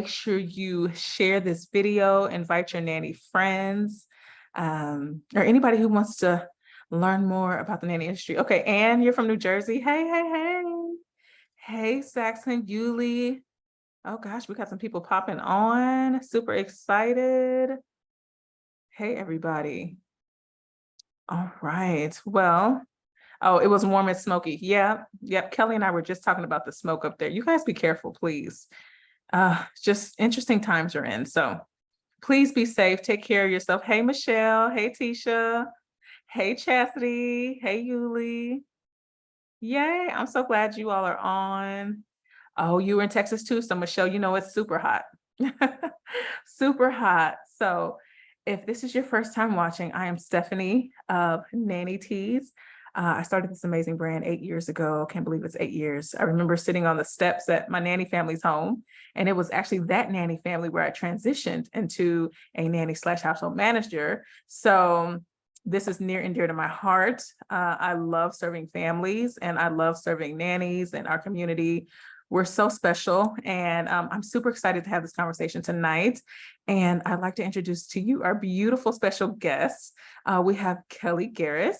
Make sure you share this video, invite your nanny friends, or anybody who wants to learn more about the nanny industry. Okay, Anne, you're from New Jersey. Hey, hey, hey. Hey, Saxon, Yuli. Oh gosh, we got some people popping on. Super excited. Hey, everybody. All right. Well, oh, it was warm and smoky. Yeah, yep. Kelly and I were just talking about the smoke up there. You guys be careful, please. Just interesting times we're in. So please be safe. Take care of yourself. Hey, Michelle. Hey, Tisha. Hey, Chastity. Hey, Yuli. Yay. I'm so glad you all are on. Oh, you were in Texas too. So Michelle, you know, it's super hot. Super hot. So if this is your first time watching, I am Stephanie of Nanny Teas. I started this amazing brand 8 years ago. Can't believe it's 8 years. I remember sitting on the steps at my nanny family's home, and it was actually that nanny family where I transitioned into a nanny slash household manager. So this is near and dear to my heart. I love serving families, and I love serving nannies and our community. We're so special, and I'm super excited to have this conversation tonight. And I'd like to introduce to you our beautiful special guests. We have Kellie Geres.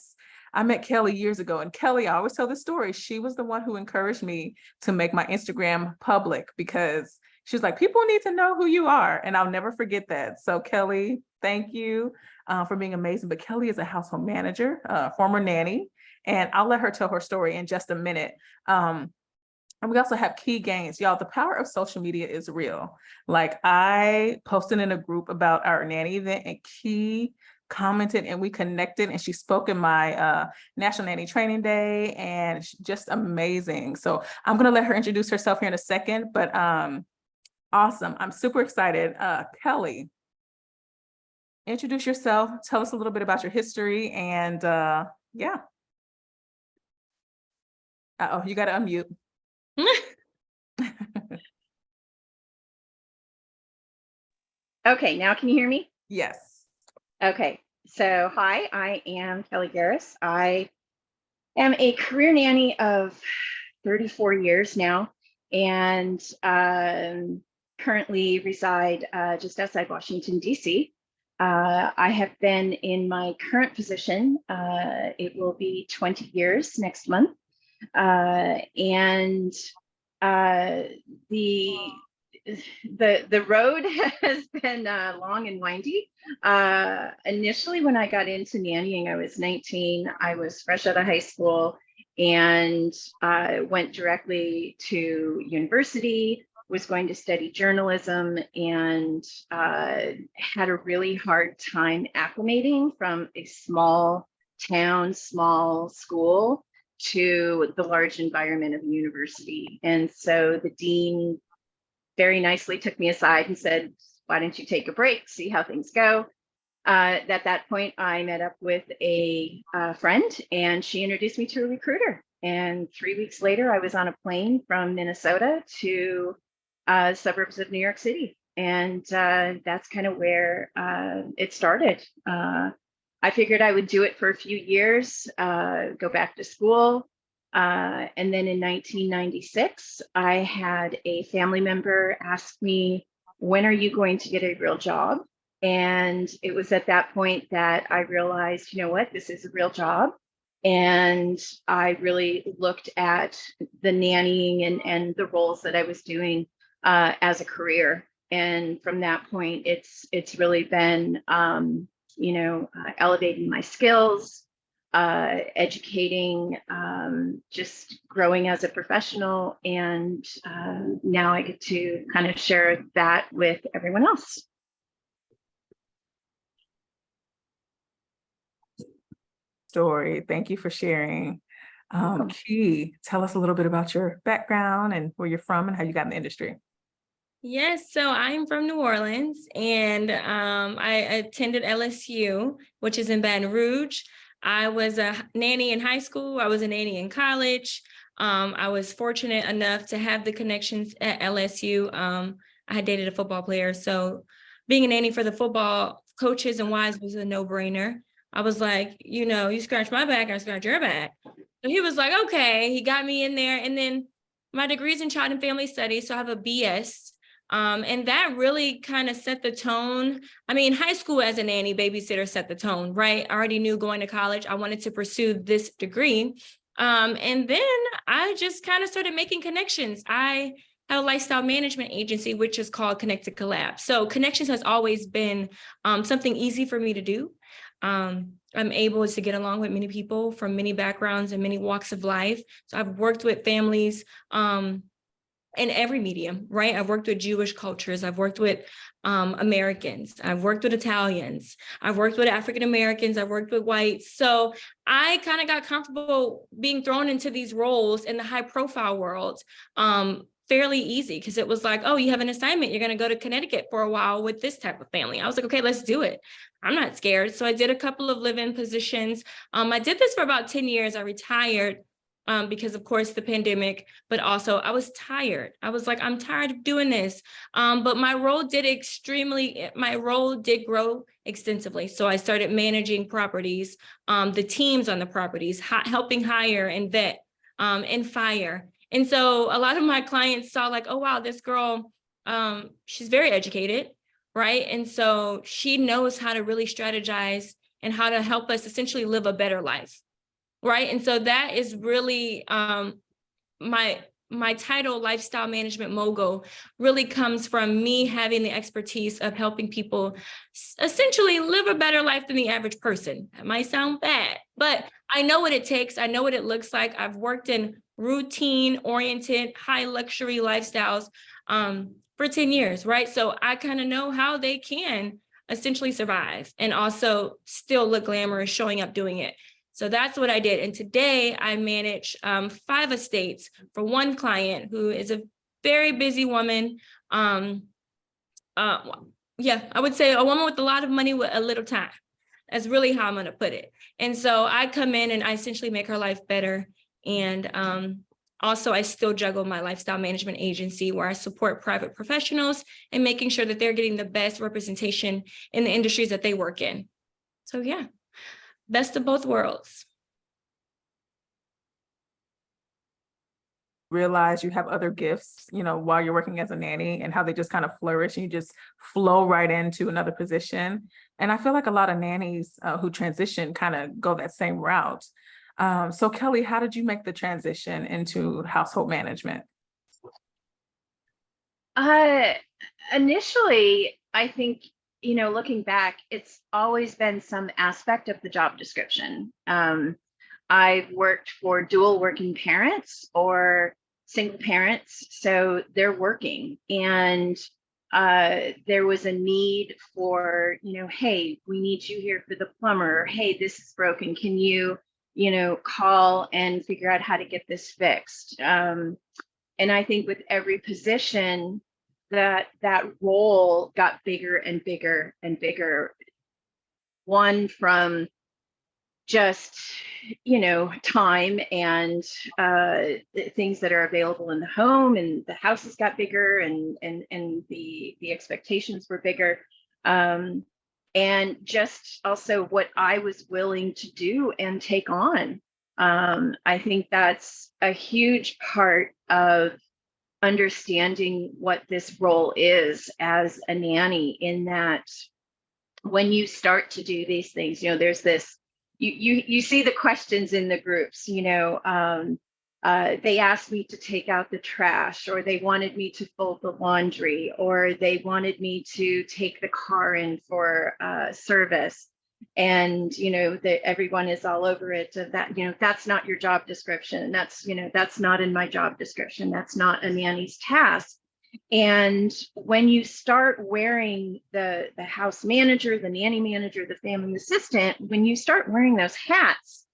I met Kellie years ago, and Kellie, I always tell this story. She was the one who encouraged me to make my Instagram public because she was like, people need to know who you are. And I'll never forget that. So Kellie, thank you for being amazing. But Kellie is a household manager, former nanny, and I'll let her tell her story in just a minute. And we also have Key Gains. Y'all, the power of social media is real. Like, I posted in a group about our nanny event, and Key commented, and we connected, and she spoke in my National Nanny Training Day, and just amazing. So I'm gonna let her introduce herself here in a second, but awesome. I'm super excited. Kellie, introduce yourself. Tell us a little bit about your history, and yeah. Uh-oh, you gotta unmute. Okay, now can you hear me? Yes. Okay, so hi, I am Kellie Geres. I am a career nanny of 34 years now, and currently reside just outside Washington, D.C. I have been in my current position, it will be 20 years next month, and the road has been long and windy. Initially, when I got into nannying, I was 19. I was fresh out of high school and went directly to university, was going to study journalism, and had a really hard time acclimating from a small town, small school to the large environment of university. And so the dean very nicely took me aside and said, why don't you take a break, see how things go? At that point, I met up with a friend, and she introduced me to a recruiter. And 3 weeks later, I was on a plane from Minnesota to suburbs of New York City. And that's kind of where it started. I figured I would do it for a few years, go back to school. And then in 1996, I had a family member ask me, when are you going to get a real job? And it was at that point that I realized, you know what, this is a real job. And I really looked at the nannying and the roles that I was doing as a career. And from that point, it's really been, elevating my skills, educating, just growing as a professional. And now I get to kind of share that with everyone else. Story. Thank you for sharing. Key, tell us a little bit about your background and where you're from and how you got in the industry. Yes, so I'm from New Orleans, and I attended LSU, which is in Baton Rouge. I was a nanny in high school. I was a nanny in college. I was fortunate enough to have the connections at LSU. I had dated a football player, so being a nanny for the football coaches and wives was a no-brainer. I was like, you scratch my back, I scratch your back. So he was like, okay. He got me in there, and then my degree's in child and family studies, so I have a BS. And that really kind of set the tone. I mean, high school as a nanny babysitter set the tone, right? I already knew going to college, I wanted to pursue this degree. And then I just kind of started making connections. I have a lifestyle management agency, which is called Connect to Collab. So connections has always been something easy for me to do. I'm able to get along with many people from many backgrounds and many walks of life. So I've worked with families in every medium, right? I've worked with Jewish cultures. I've worked with Americans. I've worked with Italians. I've worked with African Americans. I've worked with whites. So I kind of got comfortable being thrown into these roles in the high profile world fairly easy, because it was like, oh, you have an assignment. You're going to go to Connecticut for a while with this type of family. I was like, okay, let's do it. I'm not scared. So I did a couple of live-in positions. I did this for about 10 years. I retired because of course the pandemic, but also I was tired. I was like, I'm tired of doing this. But my role did grow extensively. So I started managing properties, the teams on the properties, helping hire and vet and fire. And so a lot of my clients saw like, oh, wow, this girl, she's very educated, right? And so she knows how to really strategize and how to help us essentially live a better life. Right. And so that is really my title, Lifestyle Management Mogul, really comes from me having the expertise of helping people essentially live a better life than the average person. That might sound bad, but I know what it takes. I know what it looks like. I've worked in routine-oriented, high luxury lifestyles for 10 years, right? So I kind of know how they can essentially survive and also still look glamorous showing up doing it. So that's what I did. And today I manage 5 estates for one client who is a very busy woman. Yeah, I would say a woman with a lot of money with a little time. That's really how I'm going to put it. And so I come in and I essentially make her life better. And also I still juggle my lifestyle management agency where I support private professionals and making sure that they're getting the best representation in the industries that they work in. So yeah. Best of both worlds. Realize you have other gifts, you know, while you're working as a nanny, and how they just kind of flourish and you just flow right into another position. And I feel like a lot of nannies who transition kind of go that same route. So Kellie, how did you make the transition into household management? Initially, I think, you know, looking back, it's always been some aspect of the job description. I've worked for dual working parents or single parents, so they're working, and there was a need for, you know, hey, we need you here for the plumber. Hey, this is broken. Can you, you know, call and figure out how to get this fixed? And I think with every position, that role got bigger and bigger and bigger. One from just, you know, time and things that are available in the home, and the houses got bigger, and the expectations were bigger. And just also what I was willing to do and take on. I think that's a huge part of understanding what this role is as a nanny, in that when you start to do these things, you know, there's this, you see the questions in the groups, you know, they asked me to take out the trash, or they wanted me to fold the laundry, or they wanted me to take the car in for service. And, you know, that everyone is all over it, that, you know, that's not your job description. That's, you know, that's not in my job description. That's not a nanny's task. And when you start wearing the house manager, the nanny manager, the family assistant, when you start wearing those hats,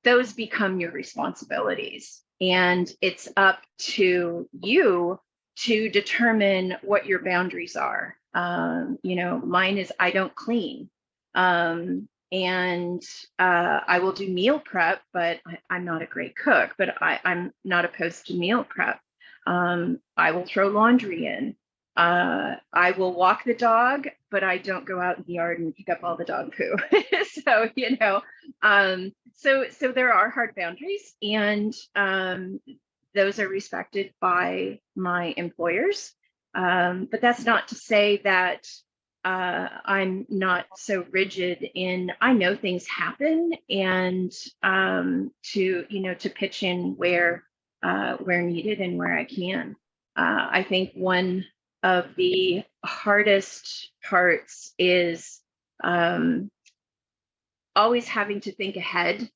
those become your responsibilities. And it's up to you to determine what your boundaries are. You know, mine is I don't clean. And I will do meal prep, but I'm not a great cook, but I'm not opposed to meal prep. I will throw laundry in. I will walk the dog, but I don't go out in the yard and pick up all the dog poo. So, you know, so there are hard boundaries, and those are respected by my employers. But that's not to say that I'm not so rigid in, I know things happen, and to pitch in where needed and where I can. I think one of the hardest parts is always having to think ahead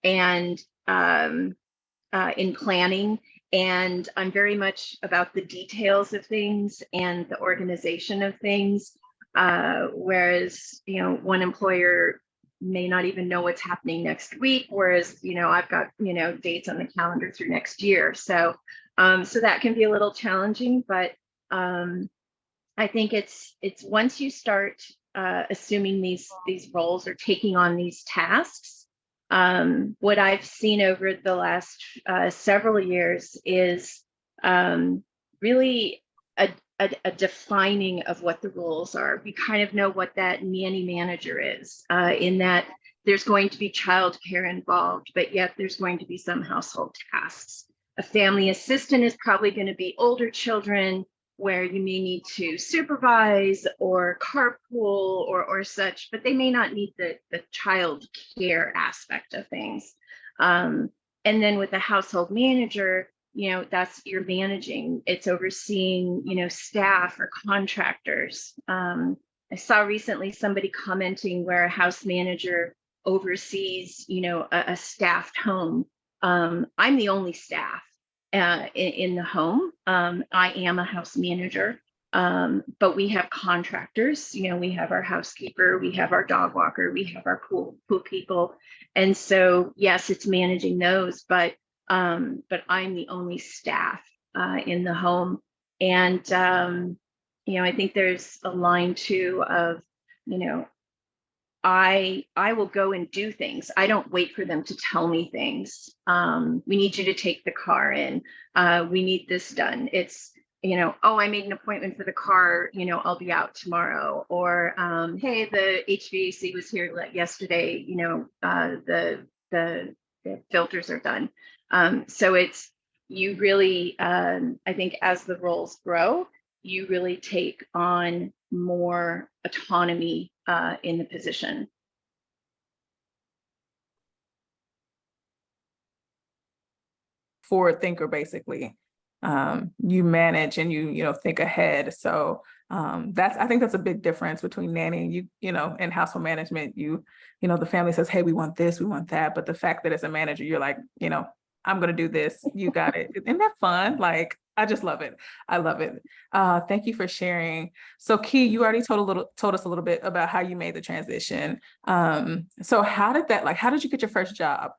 and in planning. And I'm very much about the details of things and the organization of things. Whereas, one employer may not even know what's happening next week, whereas, I've got, dates on the calendar through next year. So that can be a little challenging, but I think it's once you start assuming these roles or taking on these tasks, what I've seen over the last several years is really a defining of what the roles are. We kind of know what that nanny manager is, in that there's going to be childcare involved, but yet there's going to be some household tasks. A family assistant is probably going to be older children, where you may need to supervise or carpool or such, but they may not need the child care aspect of things. And then with the household manager, that's, you're managing, it's overseeing, staff or contractors. I saw recently somebody commenting where a house manager oversees, a staffed home. I'm the only staff in the home. I am a house manager, but we have contractors. We have our housekeeper, we have our dog walker, we have our pool people, and so yes, it's managing those. But I'm the only staff in the home, and I think there's a line too of, I will go and do things. I don't wait for them to tell me things. We need you to take the car in. We need this done. It's, oh, I made an appointment for the car, I'll be out tomorrow. Or, hey, the HVAC was here yesterday, the filters are done. So it's, you really, I think as the roles grow, you really take on more autonomy in the position. Forward thinker, basically. You manage and you think ahead. So I think that's a big difference between nanny and and household management. The family says, hey, we want this, we want that. But the fact that as a manager, you're like, I'm going to do this. You got it. Isn't that fun? Like, I just love it. I love it. Thank you for sharing. So Key, you already told us a little bit about how you made the transition. So how did you get your first job?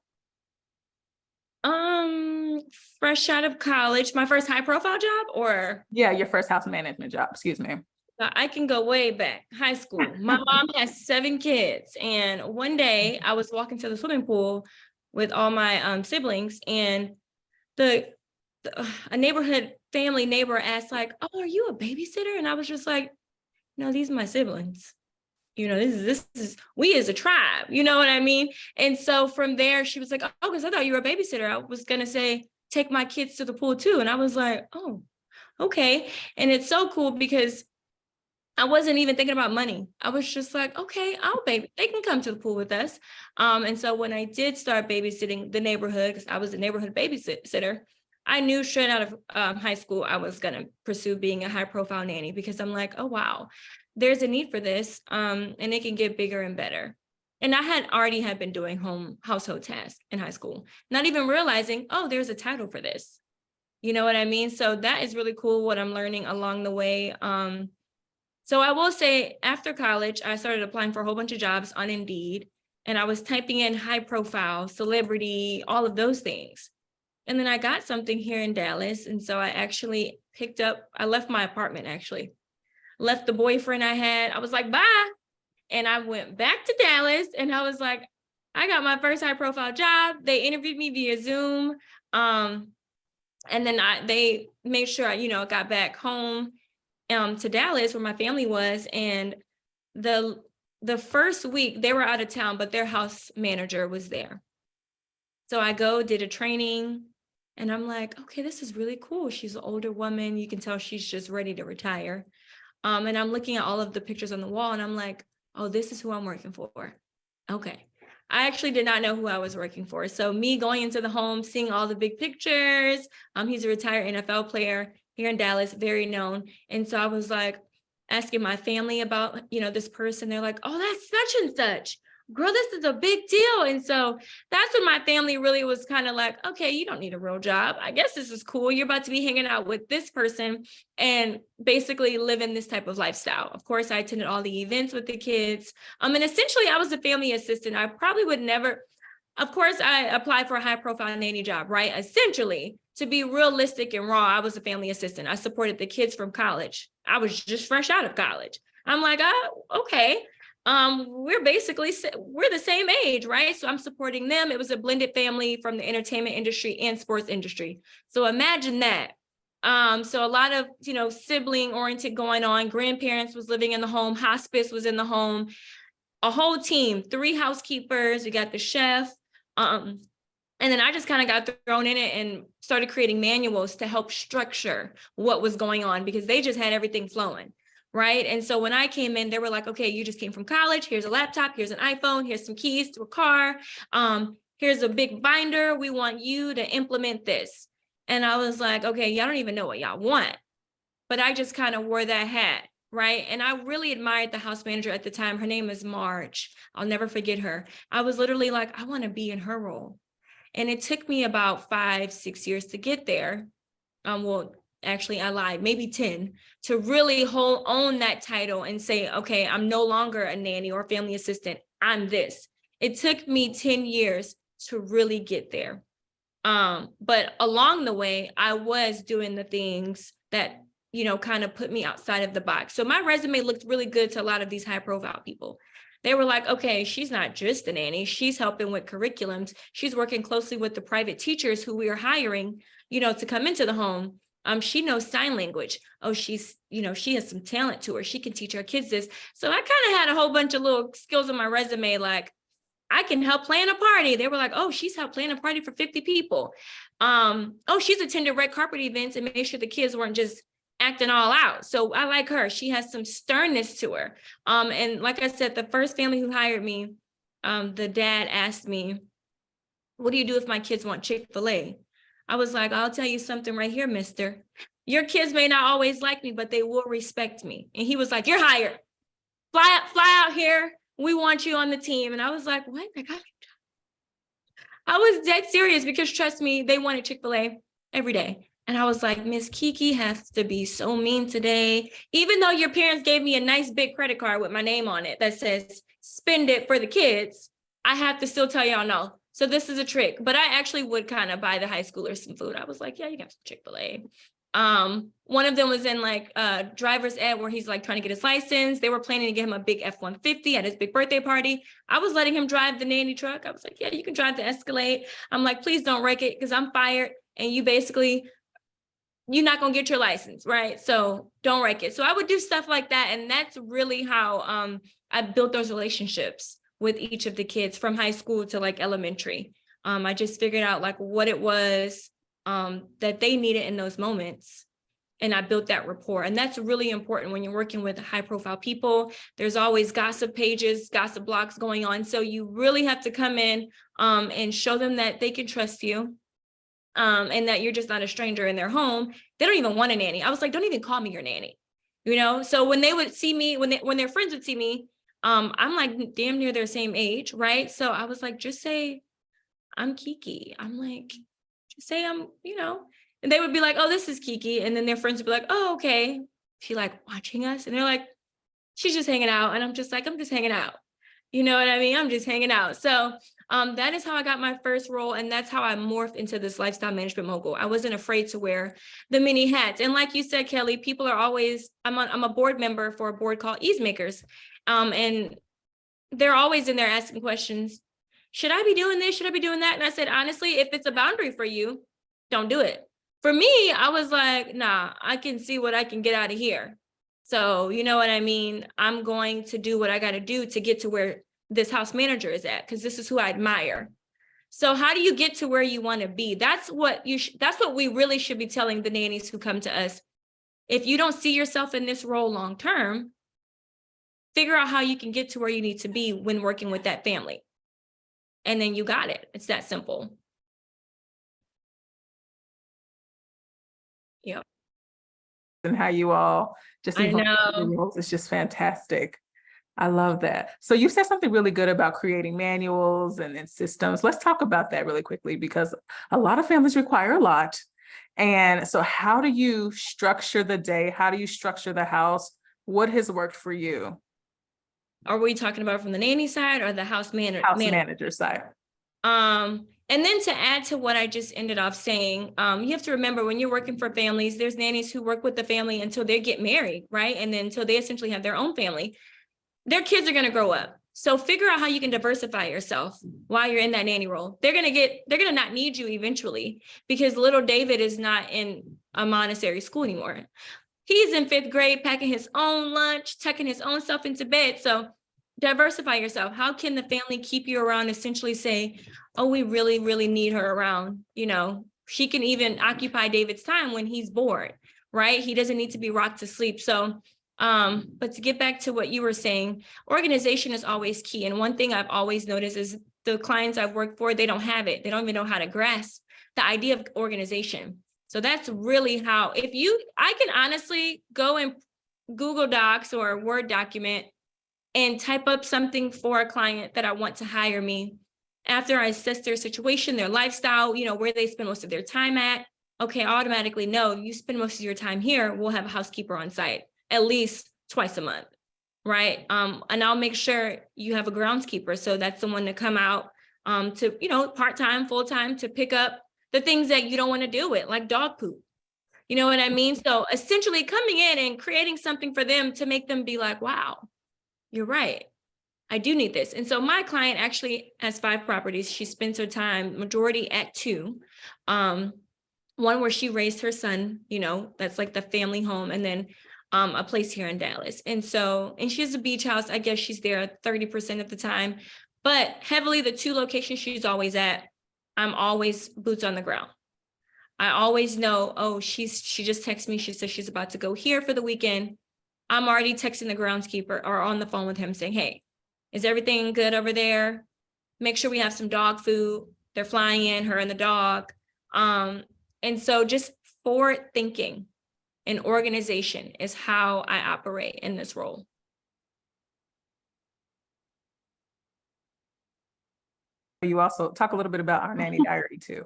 Fresh out of college, my first high profile job, or? Yeah, your first house management job, excuse me. I can go way back, high school. My mom has 7 kids. And one day I was walking to the swimming pool with all my siblings, and a neighborhood family neighbor asked, like, oh, are you a babysitter? And I was just like, no, these are my siblings. This is we as a tribe, you know what I mean? And so from there, she was like, oh, because I thought you were a babysitter. I was going to say, take my kids to the pool too. And I was like, oh, okay. And it's so cool because I wasn't even thinking about money. I was just like, okay, they can come to the pool with us. And so when I did start babysitting the neighborhood, because I was a neighborhood babysitter, I knew straight out of high school, I was going to pursue being a high profile nanny, because I'm like, oh, wow, there's a need for this. And it can get bigger and better. And I had already been doing household tasks in high school, not even realizing, oh, there's a title for this. You know what I mean? So that is really cool what I'm learning along the way. So I will say, after college, I started applying for a whole bunch of jobs on Indeed, and I was typing in high profile, celebrity, all of those things. And then I got something here in Dallas. And so I actually I left my apartment, left the boyfriend I had. I was like, bye. And I went back to Dallas, and I was like, I got my first high profile job. They interviewed me via Zoom. And then they made sure I got back home to Dallas, where my family was. And the first week they were out of town, but their house manager was there. So I did a training, And I'm like, okay, this is really cool. She's an older woman. You can tell she's just ready to retire. And I'm looking at all of the pictures on the wall and I'm like, oh, this is who I'm working for. Okay. I actually did not know who I was working for. So me going into the home, seeing all the big pictures. He's a retired NFL player here in Dallas, very known. And so I was like asking my family about, this person. They're like, oh, that's such and such. Girl, this is a big deal. And so that's when my family really was kind of like, okay, you don't need a real job. I guess this is cool. You're about to be hanging out with this person and basically living this type of lifestyle. Of course, I attended all the events with the kids. And essentially I was a family assistant. I probably would never, of course, I applied for a high profile nanny job, right? Essentially, to be realistic and raw, I was a family assistant. I supported the kids from college. I was just fresh out of college. I'm like, oh, okay. We're the same age, right? So I'm supporting them. It was a blended family from the entertainment industry and sports industry. So imagine that. So a lot of, sibling oriented going on. Grandparents was living in the home. Hospice was in the home. A whole team, 3 housekeepers. We got the chef. And then I just kind of got thrown in it and started creating manuals to help structure what was going on because they just had everything flowing. Right. And so when I came in, they were like, okay, you just came from college. Here's a laptop. Here's an iPhone. Here's some keys to a car. Here's a big binder. We want you to implement this. And I was like, okay, y'all don't even know what y'all want. But I just kind of wore that hat. Right. And I really admired the house manager at the time. Her name is Marge. I'll never forget her. I was literally like, I want to be in her role. And it took me about 5-6 years to get there. Well, actually, I lied, maybe 10, to really own that title and say, okay, I'm no longer a nanny or family assistant. I'm this. It took me 10 years to really get there. But along the way, I was doing the things that, kind of put me outside of the box. So my resume looked really good to a lot of these high profile people. They were like, okay, she's not just a nanny. She's helping with curriculums. She's working closely with the private teachers who we are hiring, to come into the home. She knows sign language. Oh, she's, she has some talent to her. She can teach our kids this. So I kind of had a whole bunch of little skills on my resume. Like I can help plan a party. They were like, oh, she's helped plan a party for 50 people. Oh, she's attended red carpet events and made sure the kids weren't just acting all out. So I like her. She has some sternness to her. And like I said, the first family who hired me, the dad asked me, what do you do if my kids want Chick-fil-A? I was like, I'll tell you something right here, mister. Your kids may not always like me, but they will respect me. And he was like, you're hired. Fly out here. We want you on the team. And I was like, what? I was dead serious because trust me, they wanted Chick-fil-A every day. And I was like, Miss Kiki has to be so mean today. Even though your parents gave me a nice big credit card with my name on it that says spend it for the kids, I have to still tell y'all no. So this is a trick. But I actually would kind of buy the high schoolers some food. I was like, yeah, you got some Chick-fil-A. One of them was in like driver's ed where he's like trying to get his license. They were planning to get him a big F-150 at his big birthday party. I was letting him drive the nanny truck. I was like, yeah, you can drive the Escalade. I'm like, please don't wreck it because I'm fired and you're not going to get your license, right? So don't wreck it. So I would do stuff like that. And that's really how I built those relationships with each of the kids from high school to like elementary. I just figured out like what it was that they needed in those moments. And I built that rapport. And that's really important when you're working with high profile people. There's always gossip pages, gossip blogs going on. So you really have to come in and show them that they can trust you. And that you're just not a stranger in their home. They don't even want a nanny. I was like, don't even call me your nanny. So when they would see me, when their friends would see me, I'm like damn near their same age, right? So I was like, just say I'm Kiki. I'm like, just say I'm, and they would be like, oh, this is Kiki. And then their friends would be like, oh, okay. She like watching us. And they're like, she's just hanging out. And I'm just like, I'm just hanging out. You know what I mean? I'm just hanging out. So that is how I got my first role. And that's how I morphed into this lifestyle management mogul. I wasn't afraid to wear the many hats. And like you said, Kelly, people are always, I'm a board member for a board called Ease Makers. And they're always in there asking questions. Should I be doing this? Should I be doing that? And I said, honestly, if it's a boundary for you, don't do it. For me, I was like, nah, I can see what I can get out of here. So, you know what I mean? I'm going to do what I got to do to get to where this house manager is at, because this is who I admire. So how do you get to where you want to be? That's what that's what we really should be telling the nannies who come to us. If you don't see yourself in this role long term, figure out how you can get to where you need to be when working with that family. And then you got it. It's that simple. Yeah. And how you all just I evolve the know. roles is just fantastic. I love that. So you said something really good about creating manuals and systems. Let's talk about that really quickly, because a lot of families require a lot. And so how do you structure the day? How do you structure the house? What has worked for you? Are we talking about from the nanny side or the house Manager side. And then to add to what I just ended off saying, you have to remember when you're working for families, there's nannies who work with the family until they get married, right? And then until they essentially have their own family. Their kids are going to grow up. So figure out how you can diversify yourself while you're in that nanny role. They're going to not need you eventually, because little David is not in a Montessori school anymore. He's in 5th grade, packing his own lunch, tucking his own stuff into bed. So diversify yourself. How can the family keep you around? Essentially say, oh, we really, really need her around. She can even occupy David's time when he's bored, right? He doesn't need to be rocked to sleep. So but to get back to what you were saying, organization is always key. And one thing I've always noticed is the clients I've worked for, they don't have it. They don't even know how to grasp the idea of organization. So that's really how, I can honestly go in Google Docs or a Word document and type up something for a client that I want to hire me. After I assess their situation, their lifestyle, where they spend most of their time at. Okay, I automatically know you spend most of your time here, we'll have a housekeeper on site at least twice a month, right? And I'll make sure you have a groundskeeper. So that's someone to come out to, part-time, full-time, to pick up the things that you don't want to deal with, like dog poop. You know what I mean? So essentially coming in and creating something for them to make them be like, wow, you're right. I do need this. And so my client actually has 5 properties. She spends her time majority at 2. One where she raised her son, that's like the family home. And then a place here in Dallas. And she has a beach house. I guess she's there 30% of the time, but heavily the 2 locations she's always at, I'm always boots on the ground. I always know, oh, she just texted me. She says she's about to go here for the weekend. I'm already texting the groundskeeper or on the phone with him saying, hey, is everything good over there? Make sure we have some dog food. They're flying in, her and the dog. And so just forward thinking and organization is how I operate in this role. You also talk a little bit about our nanny diary too.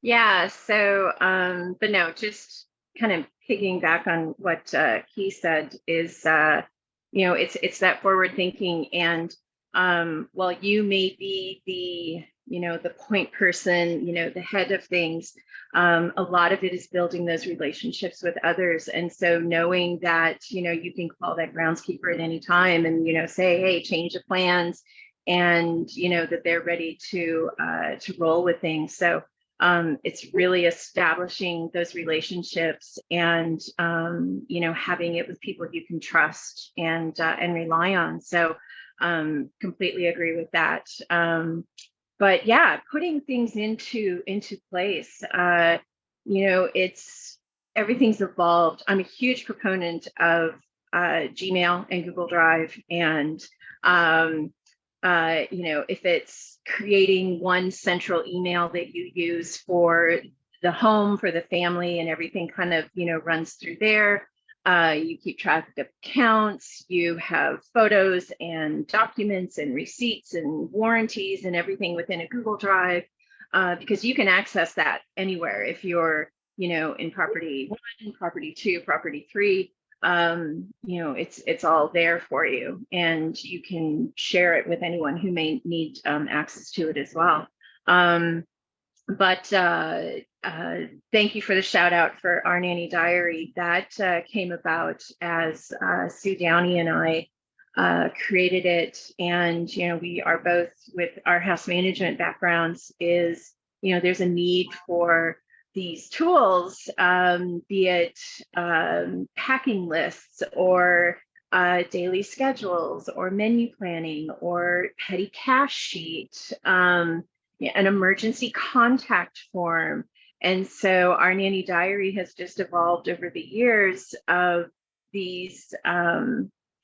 Yeah. So, but no, just kind of pigging back on what he said is, it's that forward thinking. And while you may be the point person, the head of things, a lot of it is building those relationships with others. And so knowing that, you can call that groundskeeper at any time and, say, hey, change of plans, and, that they're ready to roll with things. So it's really establishing those relationships and, having it with people you can trust and rely on. So completely agree with that. But yeah, putting things into place, everything's evolved. I'm a huge proponent of Gmail and Google Drive. And, if it's creating one central email that you use for the home, for the family, and everything kind of, runs through there. You keep track of accounts, you have photos and documents and receipts and warranties and everything within a Google Drive, because you can access that anywhere. If you're, in property 1, property 2, property 3, it's all there for you, and you can share it with anyone who may need access to it as well. But thank you for the shout out for our nanny diary. That came about as Sue Downey and I created it. And, we are both, with our house management backgrounds, is, there's a need for these tools, be it packing lists or daily schedules or menu planning or petty cash sheet, an emergency contact form. And so our nanny diary has just evolved over the years of these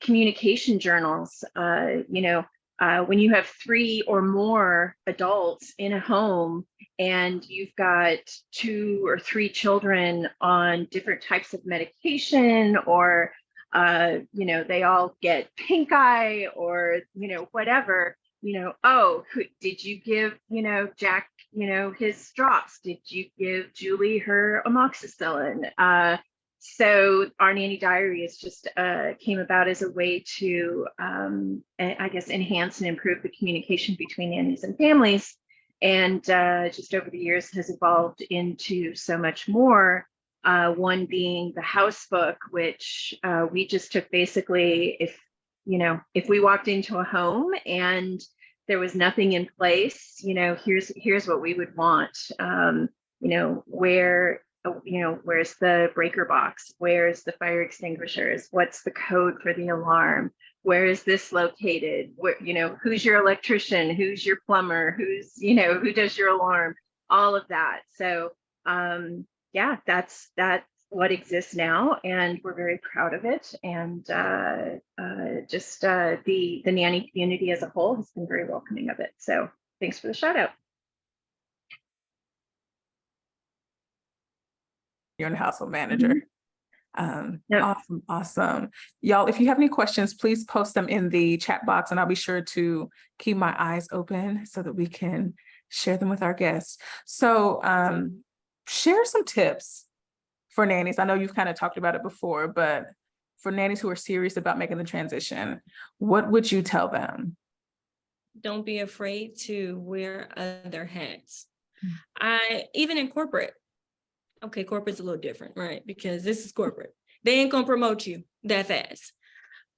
communication journals. When you have 3 or more adults in a home and you've got 2 or 3 children on different types of medication, or they all get pink eye, or whatever, oh, did you give Jack his drops? Did you give Julie her amoxicillin? So our nanny diary is just came about as a way to, I guess, enhance and improve the communication between nannies and families. And just over the years has evolved into so much more. One being the house book, which we just took basically, if we walked into a home and there was nothing in place, here's what we would want. Where's the breaker box? Where's the fire extinguishers? What's the code for the alarm? Where is this located? Where, who's your electrician? Who's your plumber? Who's, who does your alarm? All of that. So yeah, that's what exists now, and we're very proud of it. And the nanny community as a whole has been very welcoming of it. So thanks for the shout out. You're a household manager. Yep. Awesome. Y'all, if you have any questions, please post them in the chat box, and I'll be sure to keep my eyes open so that we can share them with our guests. So share some tips for nannies. I know you've kind of talked about it before, but for nannies who are serious about making the transition, what would you tell them? Don't be afraid to wear other hats. Even in corporate. Okay, corporate's a little different, right? Because this is corporate. They ain't gonna promote you that fast.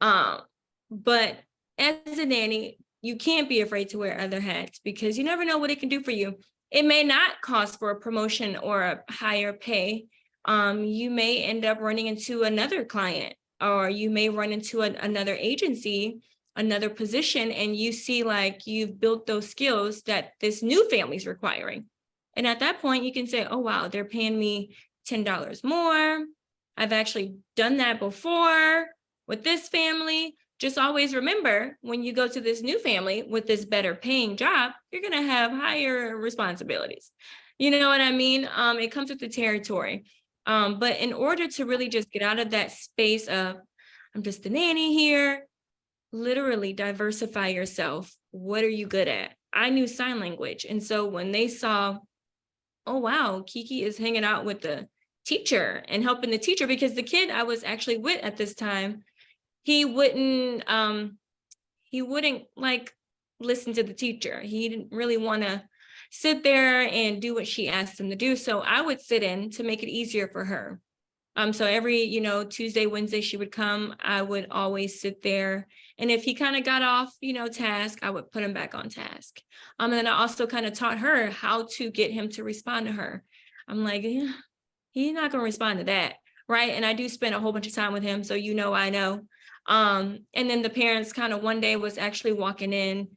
But as a nanny, you can't be afraid to wear other hats, because you never know what it can do for you. It may not cost for a promotion or a higher pay. You may end up running into another client, or you may run into another agency, another position, and you see like you've built those skills that this new family's requiring. And at that point, you can say, oh, wow, they're paying me $10 more. I've actually done that before with this family. Just always remember, when you go to this new family with this better paying job, you're going to have higher responsibilities. You know what I mean? It comes with the territory. But in order to really just get out of that space of, I'm just a nanny here, literally diversify yourself. What are you good at? I knew sign language. And so when they saw, oh, wow, Kiki is hanging out with the teacher and helping the teacher, because the kid I was actually with at this time, he wouldn't like listen to the teacher. He didn't really want to sit there and do what she asked him to do. So I would sit in to make it easier for her. So every, Tuesday, Wednesday, she would come, I would always sit there. And if he kind of got off, task, I would put him back on task. And then I also kind of taught her how to get him to respond to her. I'm like, yeah, he's not going to respond to that. Right. And I do spend a whole bunch of time with him. So, I know. And then the parents kind of one day was actually walking in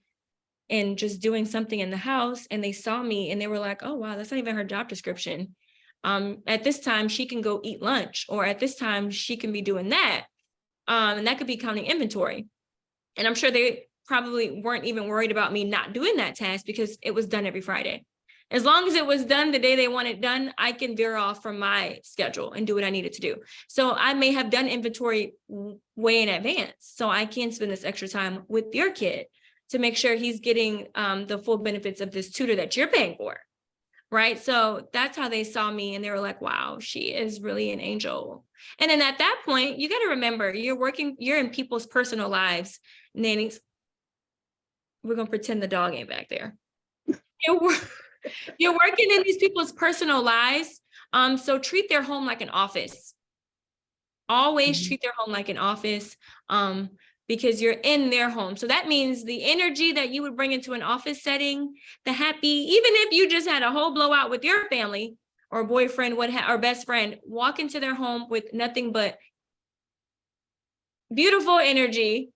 and just doing something in the house. And they saw me and they were like, oh, wow, that's not even her job description. At this time, she can go eat lunch, or at this time, she can be doing that. And that could be counting inventory. And I'm sure they probably weren't even worried about me not doing that task, because it was done every Friday. As long as it was done the day they want it done, I can veer off from my schedule and do what I needed to do. So I may have done inventory way in advance, so I can spend this extra time with your kid to make sure he's getting the full benefits of this tutor that you're paying for. Right. So that's how they saw me. And they were like, wow, she is really an angel. And then at that point, you got to remember, you're in people's personal lives. Nannies, we're going to pretend the dog ain't back there. You're working in these people's personal lives. So treat their home like an office. Always treat their home like an office. Because you're in their home. So that means the energy that you would bring into an office setting, the happy, even if you just had a whole blowout with your family or boyfriend, or best friend, walk into their home with nothing but beautiful energy.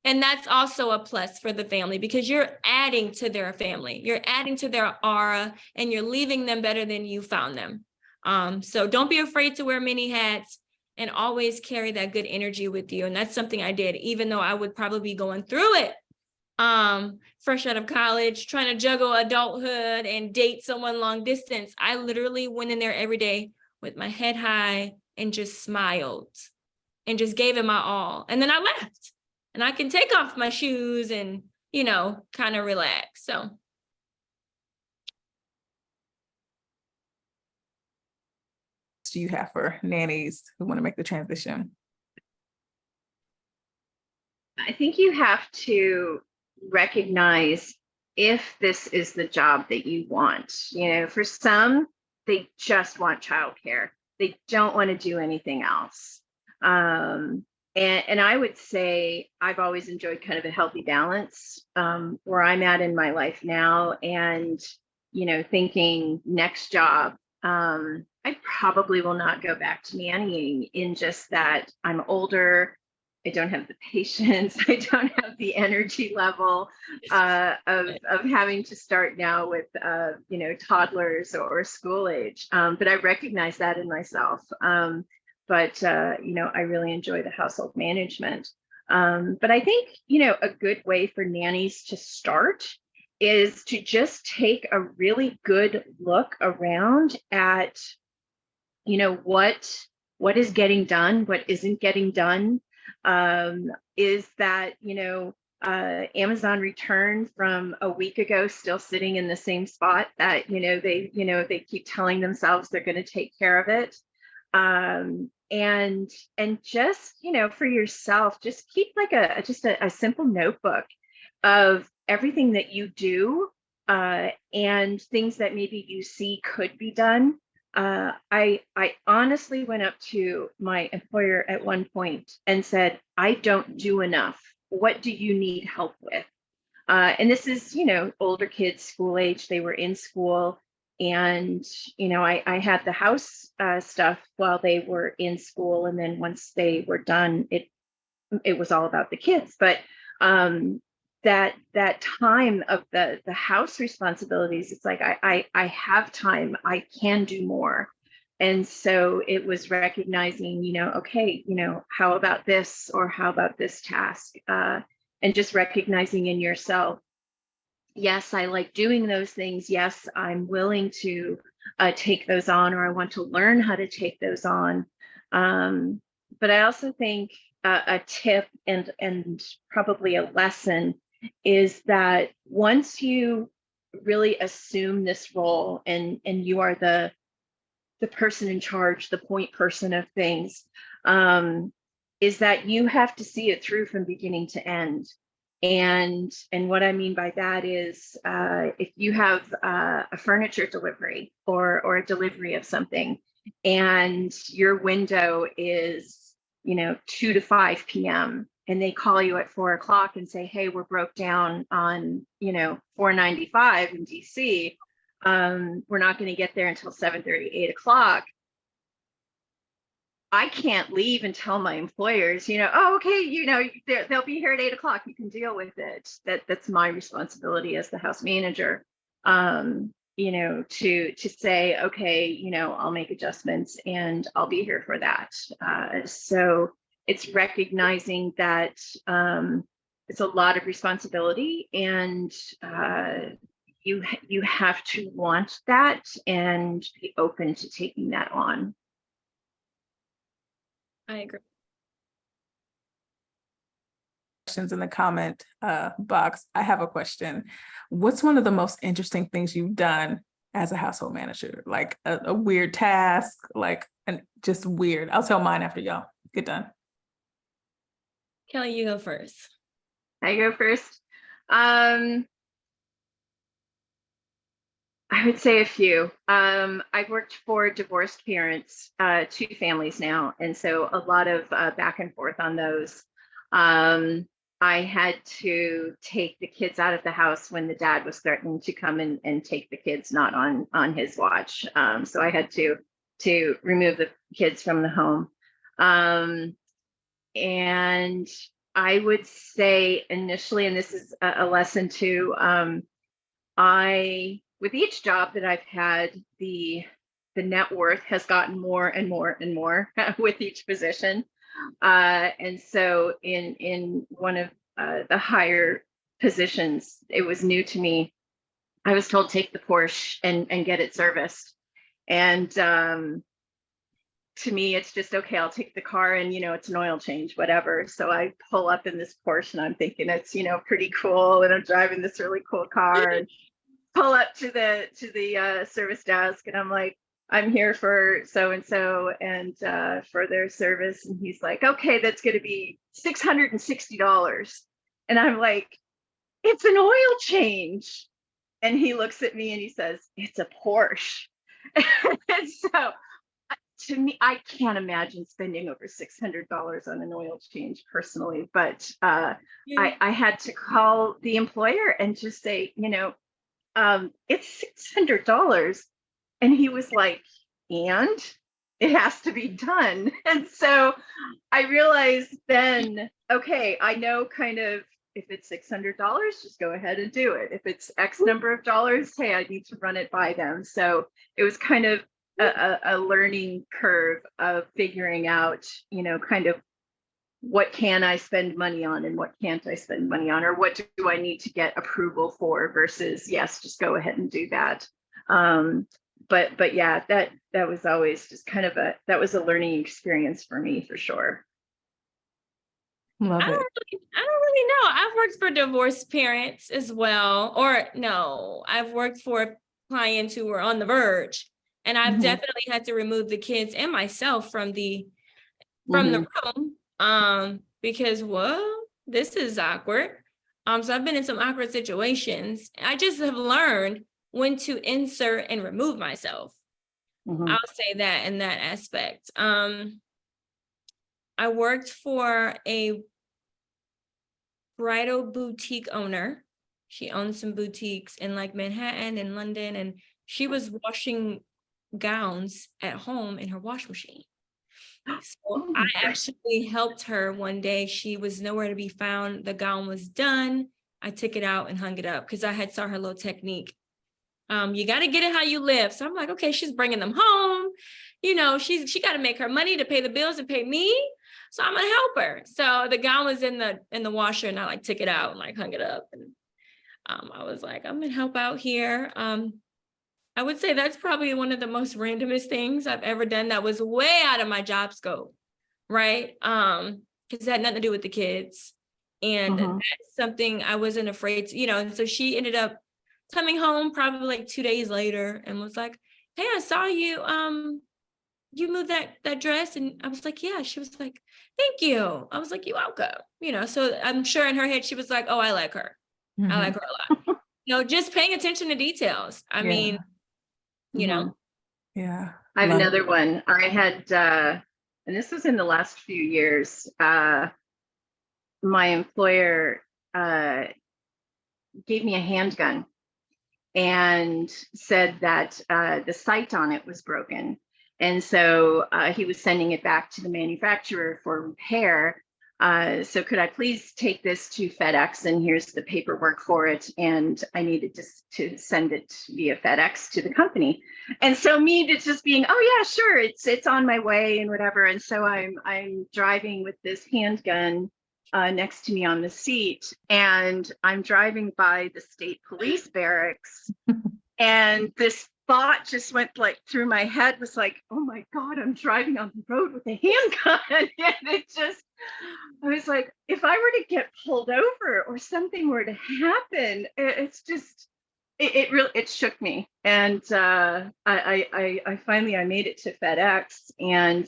And that's also a plus for the family because you're adding to their family. You're adding to their aura and you're leaving them better than you found them. So don't be afraid to wear many hats and always carry that good energy with you. And that's something I did, even though I would probably be going through it. Fresh out of college, trying to juggle adulthood and date someone long distance. I literally went in there every day with my head high and just smiled and just gave it my all. And then I left and I can take off my shoes and, kind of relax. So. Do you have for nannies who want to make the transition? I think you have to recognize if this is the job that you want. For some, they just want childcare. They don't want to do anything else. And I would say I've always enjoyed kind of a healthy balance where I'm at in my life now. And, thinking next job, I probably will not go back to nannying in just that I'm older. I don't have the patience. I don't have the energy level of having to start now with, toddlers or school age. But I recognize that in myself. But I really enjoy the household management. But I think, a good way for nannies to start is to just take a really good look around at, what is getting done, what isn't getting done. Is that, Amazon returned from a week ago, still sitting in the same spot that, they keep telling themselves they're going to take care of it. And just, for yourself, just keep like a simple notebook of everything that you do and things that maybe you see could be done. I honestly went up to my employer at one point and said, I don't do enough. What do you need help with? And this is, older kids, school age, they were in school. And, I had the house stuff while they were in school. And then once they were done, it was all about the kids. But that time of the house responsibilities, it's like I have time, I can do more. And so it was recognizing, okay, how about this, or how about this task, and just recognizing in yourself, yes, I like doing those things, yes, I'm willing to take those on, or I want to learn how to take those on. But I also think a tip and probably a lesson is that once you really assume this role and you are the person in charge, the point person of things, is that you have to see it through from beginning to end. And what I mean by that is if you have a furniture delivery or a delivery of something, and your window is 2 to 5 p.m. and they call you at 4 o'clock and say, hey, we're broke down on 495 in DC. We're not going to get there until 7:30, 8 o'clock. I can't leave and tell my employers, oh, okay, they'll be here at 8 o'clock. You can deal with it. That's my responsibility as the house manager, to say, okay, I'll make adjustments and I'll be here for that. So it's recognizing that it's a lot of responsibility, and you have to want that and be open to taking that on. I agree. Questions in the comment box. I have a question. What's one of the most interesting things you've done as a household manager? Like a weird task, just weird. I'll tell mine after y'all get done. Kellie, you go first. I go first. I would say a few. I've worked for divorced parents, 2 families now, and so a lot of back and forth on those. I had to take the kids out of the house when the dad was threatening to come and take the kids, not on his watch. So I had to remove the kids from the home. And I would say initially, and this is a lesson too, with each job that I've had, the net worth has gotten more and more and more with each position. And so in one of the higher positions, it was new to me. I was told take the Porsche and get it serviced. And to me, it's just, okay, I'll take the car and, it's an oil change, whatever. So I pull up in this Porsche and I'm thinking it's, pretty cool. And I'm driving this really cool car and pull up to the service desk. And I'm like, I'm here for so-and-so and for their service. And he's like, okay, that's going to be $660. And I'm like, it's an oil change. And he looks at me and he says, it's a Porsche. And so to me, I can't imagine spending over $600 on an oil change personally, but I had to call the employer and just say, it's $600. And he was like, and it has to be done. And so I realized then, okay, I know kind of, if it's $600, just go ahead and do it. If it's X number of dollars, hey, I need to run it by them. So it was kind of a learning curve of figuring out, kind of what can I spend money on and what can't I spend money on, or what do I need to get approval for versus, yes, just go ahead and do that. But yeah, that was always just kind of that was a learning experience for me, for sure. Love I it. don't really know. I've worked for divorced parents as well, or no, I've worked for clients who were on the verge, and I've definitely had to remove the kids and myself from the room, because this is awkward. So I've been in some awkward situations. I just have learned when to insert and remove myself. I'll say that in that aspect. I worked for a bridal boutique owner. She owned some boutiques in like Manhattan and London, and she was washing gowns at home in her wash machine. So I actually helped her one day. She was nowhere to be found. The gown was done. I took it out and hung it up because I had saw her little technique. You got to get it how you live. So I'm like, okay, she's bringing them home. She got to make her money to pay the bills and pay me. So I'm gonna help her. So the gown was in the washer, and I like took it out and like hung it up. And I was like, I'm gonna help out here. I would say that's probably one of the most randomest things I've ever done that was way out of my job scope, right? Because it had nothing to do with the kids. And that's something I wasn't afraid to, and so she ended up coming home probably like 2 days later and was like, hey, I saw you, you moved that dress. And I was like, yeah. She was like, thank you. I was like, you're welcome. So I'm sure in her head, she was like, oh, I like her. I like her a lot. Just paying attention to details. I mean, Yeah. I have another one. I had, and this was in the last few years, my employer gave me a handgun and said that the sight on it was broken. And so he was sending it back to the manufacturer for repair. So could I please take this to FedEx, and here's the paperwork for it. And I needed to send it via FedEx to the company. And so me just being, oh yeah, sure, it's on my way and whatever. And so I'm driving with this handgun next to me on the seat, and I'm driving by the state police barracks, and this thought just went like through my head, was like, oh my God, I'm driving on the road with a handgun. And I was like, if I were to get pulled over or something were to happen, it shook me. And I finally made it to FedEx, and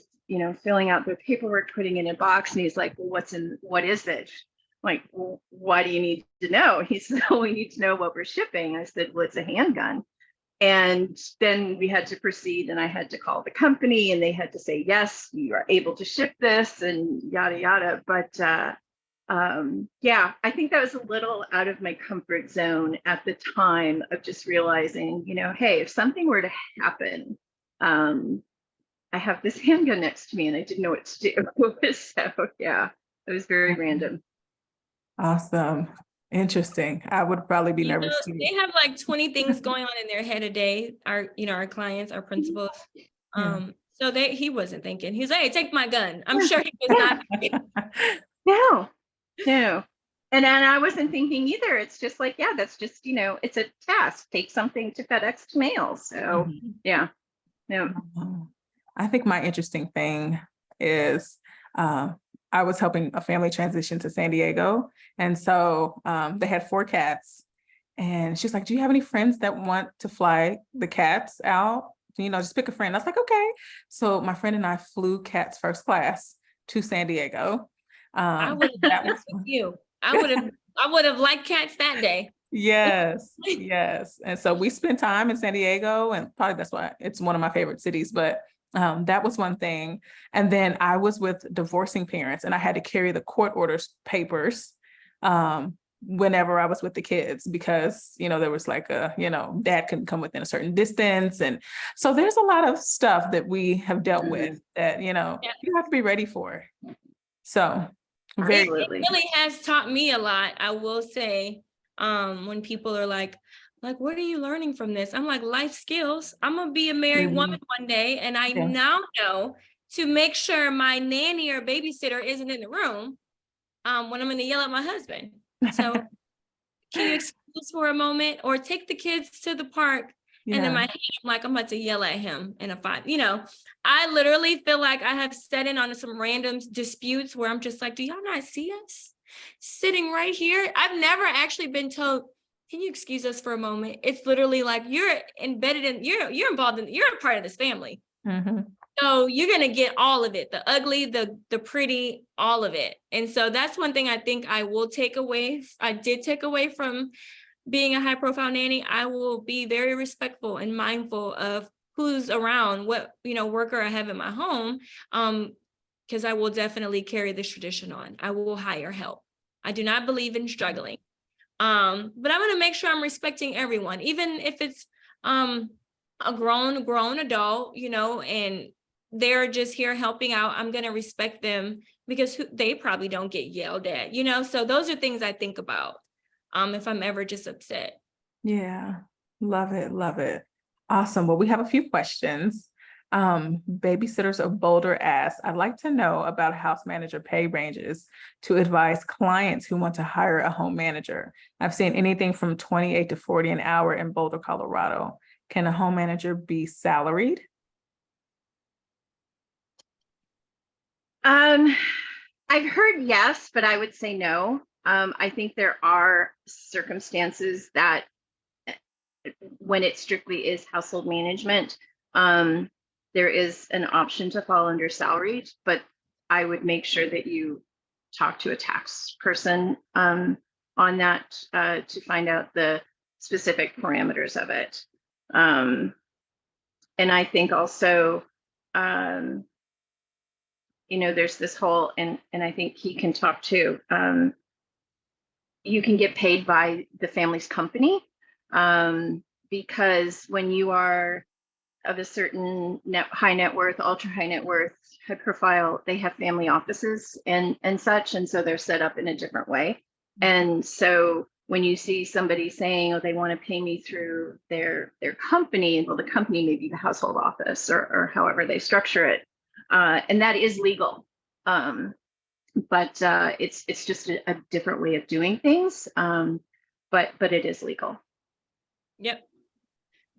filling out the paperwork, putting it in a box, and he's like, well, what is it? I'm like, well, why do you need to know? He said, oh, we need to know what we're shipping. I said, well, it's a handgun. And then we had to proceed, and I had to call the company, and they had to say, yes, you are able to ship this, and yada, yada. But yeah, I think that was a little out of my comfort zone at the time of just realizing, hey, if something were to happen, I have this handgun next to me and I didn't know what to do. So yeah, it was very random. Awesome. Interesting. I would probably be nervous too. They have like 20 things going on in their head a day. Our clients, our principals. Yeah. So he wasn't thinking. He's like, hey, take my gun. I'm sure he was not thinking. No, no. And I wasn't thinking either. It's just like, yeah, that's just, it's a task. Take something to FedEx to mail. So Mhm. yeah, no. I think my interesting thing is I was helping a family transition to San Diego. And so they had 4 cats. And she's like, do you have any friends that want to fly the cats out? Just pick a friend. I was like, okay. So my friend and I flew cats first class to San Diego. I would have been with you. I would have liked cats that day. Yes, yes. And so we spent time in San Diego, and probably that's why it's one of my favorite cities. But that was one thing. And then I was with divorcing parents, and I had to carry the court orders papers whenever I was with the kids because, there was like dad couldn't come within a certain distance. And so there's a lot of stuff that we have dealt with that, you have to be ready for. So It really has taught me a lot, I will say. When people are like, what are you learning from this? I'm like, life skills. I'm gonna be a married woman one day, and I now know to make sure my nanny or babysitter isn't in the room when I'm gonna yell at my husband. So can you excuse us for a moment, or take the kids to the park? And in my head, I'm like, I'm about to yell at him in a fight. I literally feel like I have set in on some random disputes where I'm just like, do y'all not see us sitting right here? I've never actually been told, can you excuse us for a moment? It's literally like you're embedded in, you're involved in, you're a part of this family. Mm-hmm. So you're going to get all of it, the ugly, the pretty, all of it. And so that's one thing I think I will take away. I did take away from being a high profile nanny. I will be very respectful and mindful of who's around, what, worker I have in my home. Because I will definitely carry this tradition on. I will hire help. I do not believe in struggling. But I'm going to make sure I'm respecting everyone, even if it's a grown adult, and they're just here helping out. I'm going to respect them because they probably don't get yelled at, so those are things I think about if I'm ever just upset. Yeah, love it, love it. Awesome. Well, we have a few questions. Babysitters of Boulder asked, I'd like to know about house manager pay ranges to advise clients who want to hire a home manager. I've seen anything from 28 to 40 an hour in Boulder, Colorado. Can a home manager be salaried? I've heard yes, but I would say no. I think there are circumstances that when it strictly is household management, there is an option to fall under salaried, but I would make sure that you talk to a tax person on that to find out the specific parameters of it. And I think also, there's this whole, and I think he can talk too, you can get paid by the family's company because when you are of a certain high net worth, ultra high net worth, high profile, they have family offices and such. And so they're set up in a different way. And so when you see somebody saying, oh, they want to pay me through their company, well, the company may be the household office or however they structure it. And that is legal. But it's just a different way of doing things. But it is legal. Yep.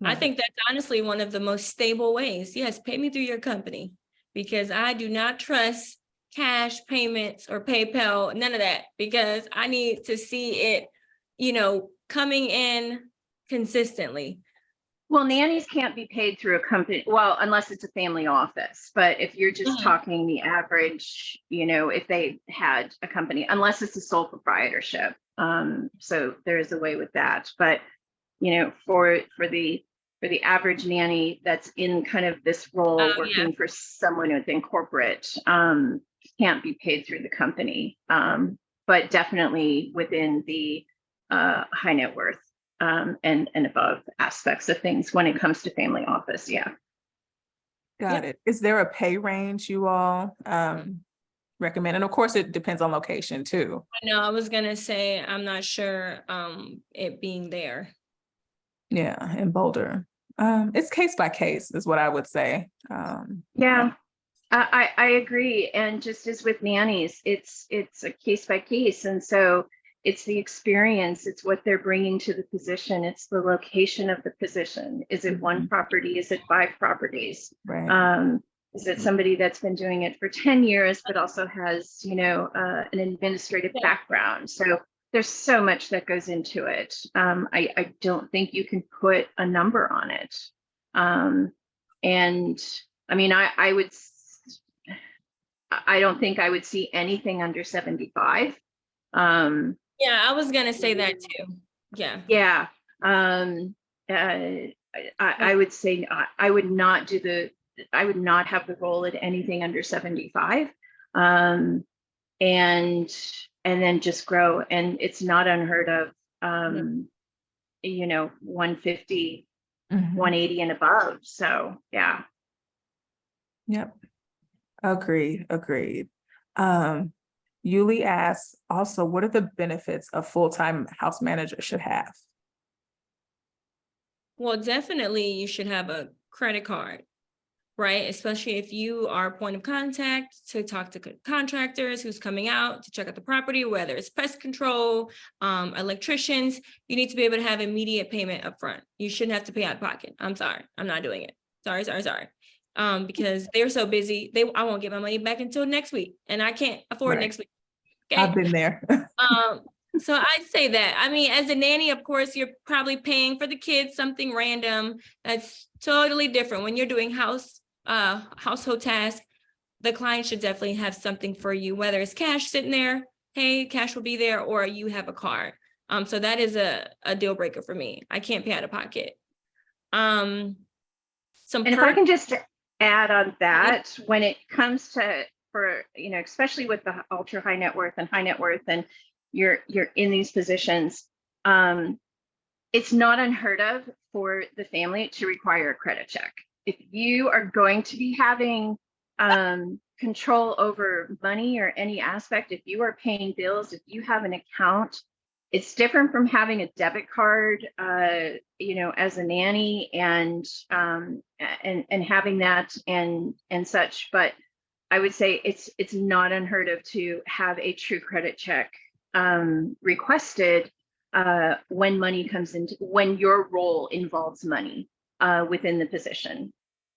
I think that's honestly one of the most stable ways. Yes, pay me through your company, because I do not trust cash payments or PayPal, none of that, because I need to see it, coming in consistently. Well, nannies can't be paid through a company, well, unless it's a family office. But if you're just talking the average, if they had a company, unless it's a sole proprietorship. So there is a way with that. But, for the average nanny that's in kind of this role working for someone within corporate, can't be paid through the company, but definitely within the high net worth and above aspects of things when it comes to family office. Yeah. Got it. Is there a pay range you all recommend. And of course, it depends on location too. No, I was gonna say, I'm not sure, it being there. Yeah, in Boulder. It's case by case is what I would say. Yeah, I agree. And just as with nannies, it's a case by case. And so it's the experience, it's what they're bringing to the position, it's the location of the position. Is it one property? Is it 5 properties? Right. Is it somebody that's been doing it for 10 years, but also has, an administrative background? So there's so much that goes into it. I don't think you can put a number on it. And I mean, I don't think I would see anything under 75. Yeah, I was gonna say that too. Yeah. Yeah. I would say I would not have the role at anything under 75. And then just grow. And it's not unheard of, 150, 180 and above. So yeah. Yep. Agreed. Yuli asks also, what are the benefits a full-time house manager should have? Well, definitely you should have a credit card, right? Especially if you are a point of contact to talk to contractors who's coming out to check out the property, whether it's pest control, electricians, you need to be able to have immediate payment up front. You shouldn't have to pay out of pocket. I'm sorry, I'm not doing it. Sorry. Because they're so busy, I won't get my money back until next week, and I can't afford next week. Okay? I've been there. So I'd say that. I mean, as a nanny, of course, you're probably paying for the kids something random. That's totally different. When you're doing household tasks, the client should definitely have something for you, whether it's cash sitting there, hey, cash will be there, or you have a card. So that is a deal breaker for me. I can't pay out of pocket. And if I can just add on that, when it comes to, especially with the ultra high net worth and high net worth, and you're in these positions, it's not unheard of for the family to require a credit check. If you are going to be having control over money or any aspect, if you are paying bills, if you have an account, it's different from having a debit card, as a nanny and having that and such. But I would say it's not unheard of to have a true credit check requested when money comes into, when your role involves money within the position.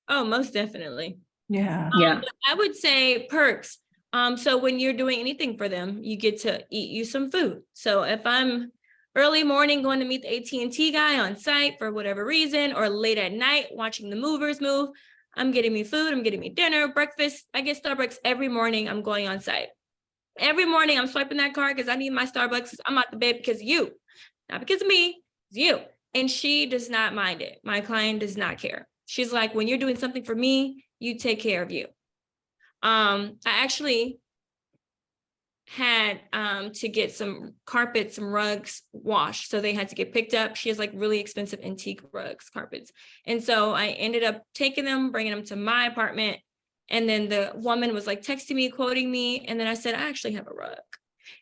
Oh, most definitely. Yeah. I would say perks. So when you're doing anything for them, you get to eat you some food. So if I'm early morning going to meet the AT&T guy on site for whatever reason, or late at night watching the movers move, I'm getting me food, I'm getting me dinner, breakfast. I get Starbucks every morning. I'm going on site. Every morning I'm swiping that card because I need my Starbucks. I'm out the bed because of you, not because of me, it's you. And she does not mind it. My client does not care. She's like, when you're doing something for me, you take care of you. I actually had to get some carpets, some rugs washed. So they had to get picked up. She has like really expensive antique rugs, carpets. And so I ended up taking them, bringing them to my apartment. And then the woman was like texting me, quoting me. And then I said, I actually have a rug.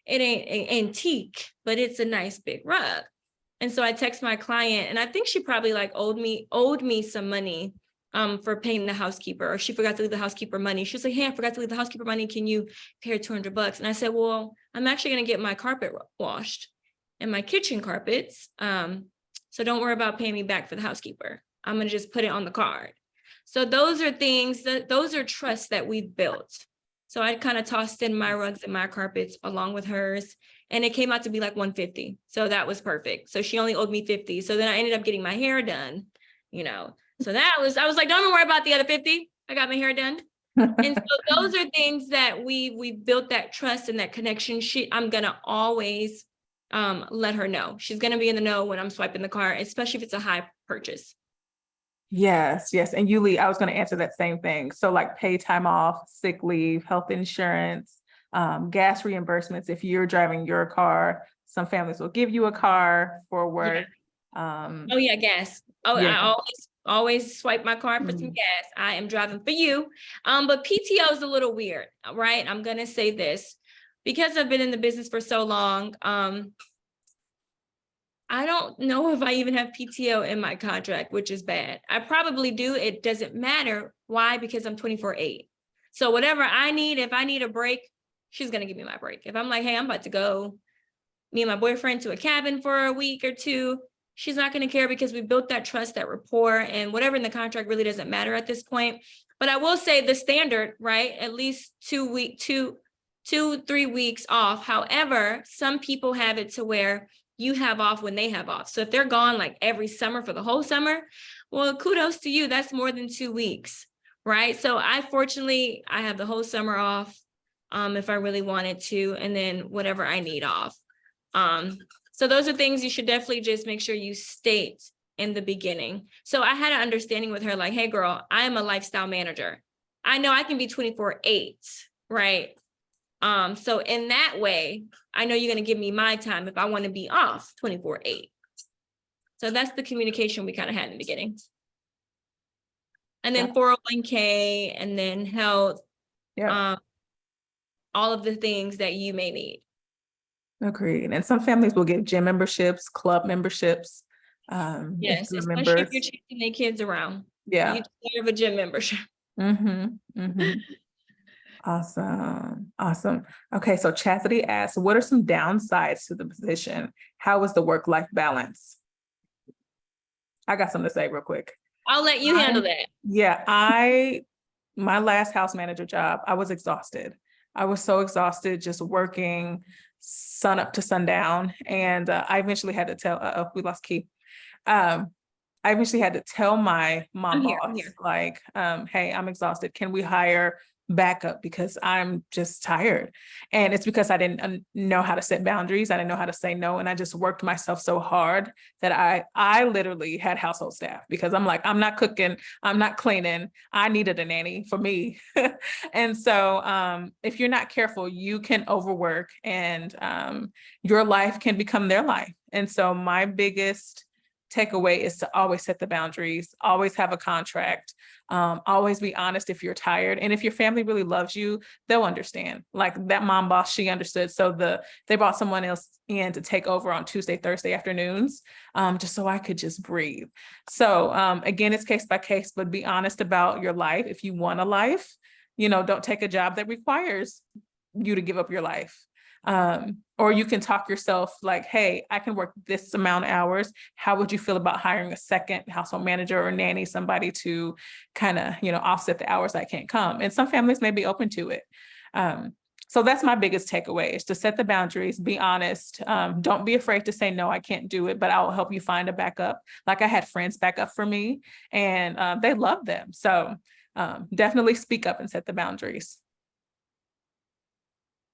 It ain't antique, but it's a nice big rug. And so I text my client, and I think she probably like owed me some money for paying the housekeeper, or she forgot to leave the housekeeper money. She was like, hey, I forgot to leave the housekeeper money. Can you pay her $200? And I said, well, I'm actually going to get my carpet washed and my kitchen carpets. So don't worry about paying me back for the housekeeper. I'm going to just put it on the card. So those are things those are trusts that we've built. So I kind of tossed in my rugs and my carpets along with hers, and it came out to be like $150. So that was perfect. So she only owed me $50. So then I ended up getting my hair done, So I was like, don't worry about the other $50. I got my hair done. And so those are things that we built that trust and that connection. I'm going to always let her know. She's going to be in the know when I'm swiping the card, especially if it's a high purchase. Yes. And Yuli, I was going to answer that same thing. So like paid time off, sick leave, health insurance, gas reimbursements. If you're driving your car, some families will give you a car for work. Gas. Oh, yeah. I Always swipe my card for some gas. I am driving for you. But PTO is a little weird, right? I'm gonna say this because I've been in the business for so long. I don't know if I even have PTO in my contract, which is bad. I probably do. It doesn't matter. Why? Because I'm 24/8. So whatever I need, if I need a break, she's going to give me my break. If I'm like, hey, I'm about to go, me and my boyfriend to a cabin for a week or two, she's not going to care because we built that trust, that rapport, and whatever in the contract really doesn't matter at this point. But I will say the standard, right? At least 3 weeks off. However, some people have it to where you have off when they have off. So if they're gone like every summer for the whole summer, well, kudos to you. That's more than 2 weeks, right? So I have the whole summer off if I really wanted to, and then whatever I need off. So those are things you should definitely just make sure you state in the beginning. So I had an understanding with her like, hey girl, I am a lifestyle manager. I know I can be 24/8, right? So in that way, I know you're going to give me my time if I want to be off 24/8. So that's the communication we kind of had in the beginning. And then 401k and then health, all of the things that you may need. Agreed. And some families will give gym memberships, club memberships. Yes, especially if you're chasing their kids around. Yeah. You deserve a gym membership. Awesome. Awesome. Okay. So Chastity asks, what are some downsides to the position? How is the work-life balance? I got something to say real quick. I'll let you handle that. Yeah. My last house manager job, I was exhausted. I was so exhausted just working sun up to sundown. And I eventually had to tell, we lost Key. I eventually had to tell my mom boss, like, hey, I'm exhausted. Can we hire backup because I'm just tired? And it's because I didn't know how to set boundaries. I didn't know how to say no. And I just worked myself so hard that I literally had household staff because I'm like, I'm not cooking, I'm not cleaning. I needed a nanny for me. And so if you're not careful, you can overwork and your life can become their life. And so my biggest takeaway is to always set the boundaries, always have a contract, always be honest if you're tired. And if your family really loves you, they'll understand. Like that mom boss, she understood. So they brought someone else in to take over on Tuesday, Thursday afternoons, just so I could just breathe. So again, it's case by case, but be honest about your life. If you want a life, don't take a job that requires you to give up your life. Or you can talk yourself like, hey, I can work this amount of hours. How would you feel about hiring a second household manager or nanny, somebody to kind of, offset the hours I can't come? And some families may be open to it. So that's my biggest takeaway is to set the boundaries, be honest. Don't be afraid to say, no, I can't do it, but I'll help you find a backup. Like I had friends back up for me and they loved them. So definitely speak up and set the boundaries.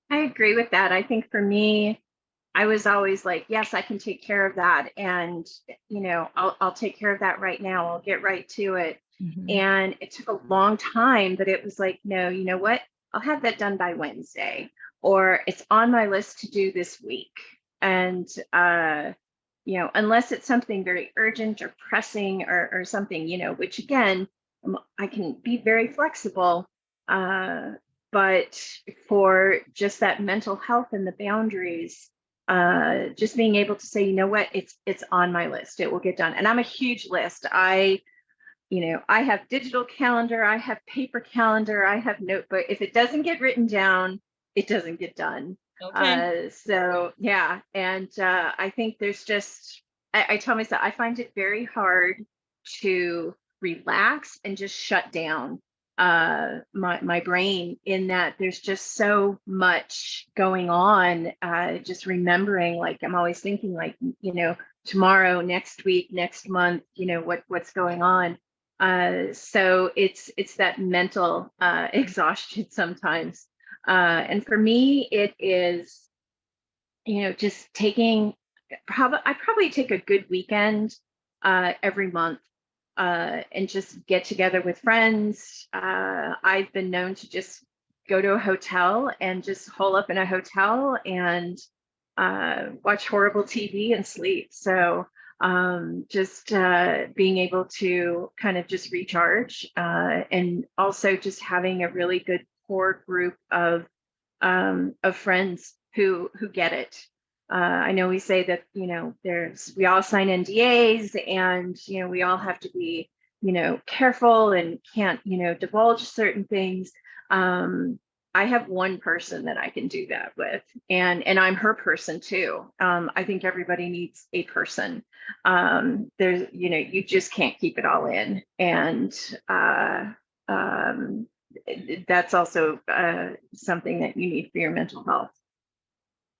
I agree with that. I think for me, I was always like, yes, I can take care of that. And, I'll take care of that right now. I'll get right to it. Mm-hmm. And it took a long time, but it was like, no, you know what? I'll have that done by Wednesday, or it's on my list to do this week. And, unless it's something very urgent or pressing or something, which again, I can be very flexible. But for just that mental health and the boundaries, just being able to say, you know what, it's on my list, it will get done. And I'm a huge list. I have digital calendar, I have paper calendar, I have notebook. If it doesn't get written down, it doesn't get done. Okay. So yeah. And I think there's just, I tell myself, I find it very hard to relax and just shut down my brain, in that there's just so much going on. Just remembering, like, I'm always thinking like, tomorrow, next week, next month, what's going on. So it's that mental exhaustion sometimes. And for me, it is, just I probably take a good weekend every month. And just get together with friends. I've been known to just go to a hotel and just hole up in a hotel and watch horrible TV and sleep. So just being able to kind of just recharge, and also just having a really good core group of friends who get it. I know we say that, we all sign NDAs, and, we all have to be, careful and can't, divulge certain things. I have one person that I can do that with, and I'm her person too. I think everybody needs a person. There's, you just can't keep it all in, and that's also something that you need for your mental health.